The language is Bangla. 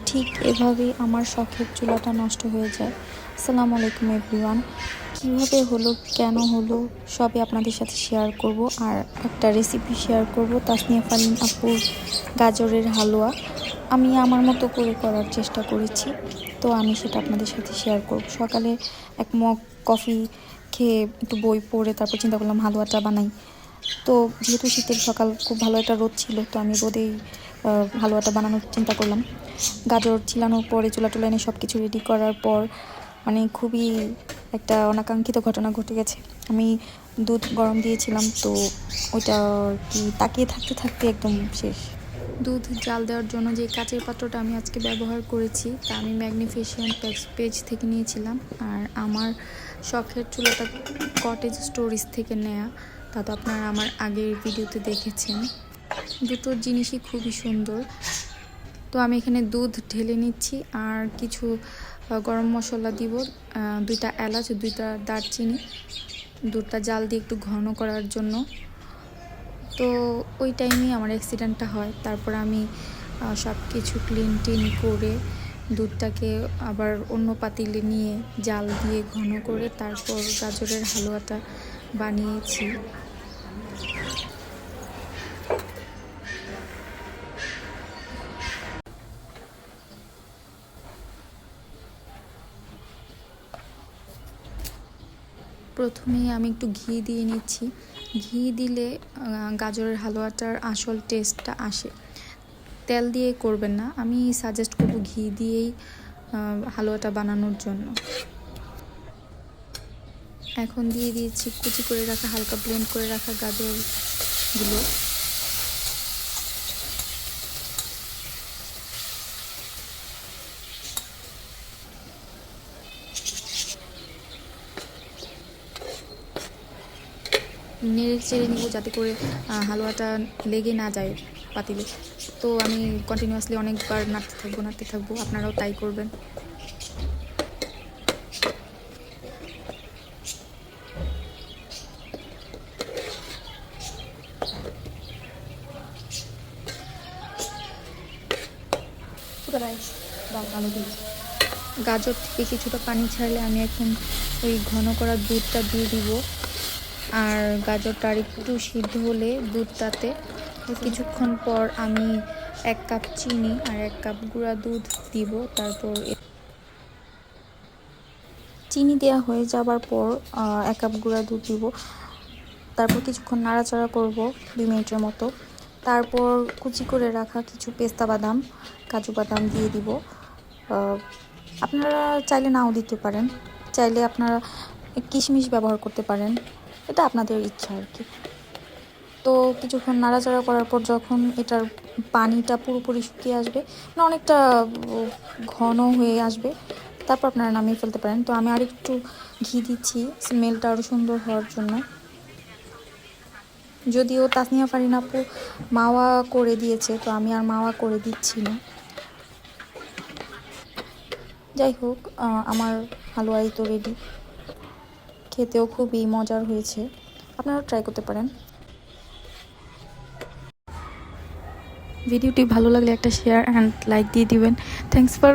ঠিক এভাবেই আমার শখের চুলাটা নষ্ট হয়ে যায়। আসসালামু আলাইকুম এভরিওয়ান। কীভাবে হলো, কেন হলো, সবই আপনাদের সাথে শেয়ার করব। আর একটা রেসিপি শেয়ার করব, তাসনিয়া ফারিন আপুর গাজরের হালুয়া। আমি আমার মতো করে করার চেষ্টা করেছি, তো আমি সেটা আপনাদের সাথে শেয়ার করব। সকালে এক মগ কফি খেয়ে একটু বই পড়ে তারপর চিন্তা করলাম হালুয়াটা বানাই। তো যেহেতু শীতের সকাল, খুব ভালো একটা রোদ ছিল, তো আমি রোদেই হালুয়াটা বানানোর চিন্তা করলাম। গাজর ছিলানোর পরে চুলা টুলা এনে সব কিছু রেডি করার পর মানে খুবই একটা অনাকাঙ্ক্ষিত ঘটনা ঘটে গেছে। আমি দুধ গরম দিয়েছিলাম, তো ওইটা কি তাকিয়ে থাকতে থাকতে একদম শেষ। দুধ জাল দেওয়ার জন্য যে কাচের পাত্রটা আমি আজকে ব্যবহার করেছি, তা আমি ম্যাগনিফিশিয়ান্ট পেজ থেকে নিয়েছিলাম। আর আমার শখের চুলাটা কটেজ স্টোরেজ থেকে নেয়া, তা তো আপনারা আমার আগের ভিডিওতে দেখেছেন। দুটো জিনিসই খুবই সুন্দর। তো আমি এখানে দুধ ঢেলে নিচ্ছি আর কিছু গরম মশলা দিব, 2টা এলাচ, 2টা দারচিনি, দুধটা জাল দিয়ে একটু ঘন করার জন্য। তো ওই টাইমেই আমার অ্যাক্সিডেন্টটা হয়। তারপর আমি সব কিছু ক্লিন টিন করে দুধটাকে আবার অন্য পাতিলে নিয়ে জাল দিয়ে ঘন করে তারপর গাজরের হালুয়াটা বানিয়েছি। প্রথমেই আমি একটু ঘি দিয়ে নিচ্ছি। ঘি দিলে গাজরের হালুয়াটার আসল টেস্টটা আসে। তেল দিয়ে করবেন না, আমি সাজেস্ট করব ঘি দিয়েই হালুয়াটা বানানোর জন্য। এখন দিয়ে দিয়েছি কুচি করে রাখা, হালকা ব্লেন্ড করে রাখা গাজরগুলো। নেড়ে চেড়ে নিব যাতে করে হালুয়াটা লেগে না যায় পাতিলে। তো আমি কন্টিনিউয়াসলি অনেকবার নাড়তে থাকবো, আপনারাও তাই করবেন। গাজর থেকে কিছুটা পানি ছাড়লে আমি এখন ওই ঘন করা দুধটা দিয়ে দিব। আর গাজরটা আর একটু সিদ্ধ হলে দুধটাতে কিছুক্ষণ পর আমি 1 কাপ চিনি আর 1 কাপ গুঁড়া দুধ দিব। তারপর চিনি দেওয়া হয়ে যাবার পর 1 কাপ গুঁড়া দুধ দিব। তারপর কিছুক্ষণ নাড়াচাড়া করব 2 মিনিটের মতো। তারপর কুচি করে রাখা কিছু পেস্তা বাদাম, কাজু বাদাম দিয়ে দিব। আপনারা চাইলে নাও দিতে পারেন, চাইলে আপনারা কিশমিশ ব্যবহার করতে পারেন, এটা আপনাদের ইচ্ছা আর কি। তো কিছুক্ষণ নাড়াচাড়া করার পর যখন এটার পানিটা পুরোপুরি শুকিয়ে আসবে, না অনেকটা ঘন হয়ে আসবে, তারপর আপনারা নামিয়ে ফেলতে পারেন। তো আমি আরেকটু ঘি দিচ্ছি স্মেলটা আরও সুন্দর হওয়ার জন্য। যদিও তাসনিয়া ফারিন আপু মাওয়া করে দিয়েছে, তো আমি আর মাওয়া করে দিচ্ছি না। যাই হোক, আমার হালুয়াই তো রেডি। খেতেও খুবই মজার হয়েছে, আপনারাও ট্রাই করতে পারেন। ভিডিওটি ভালো লাগলে একটা শেয়ার অ্যান্ড লাইক দিয়ে দিবেন। Thanks for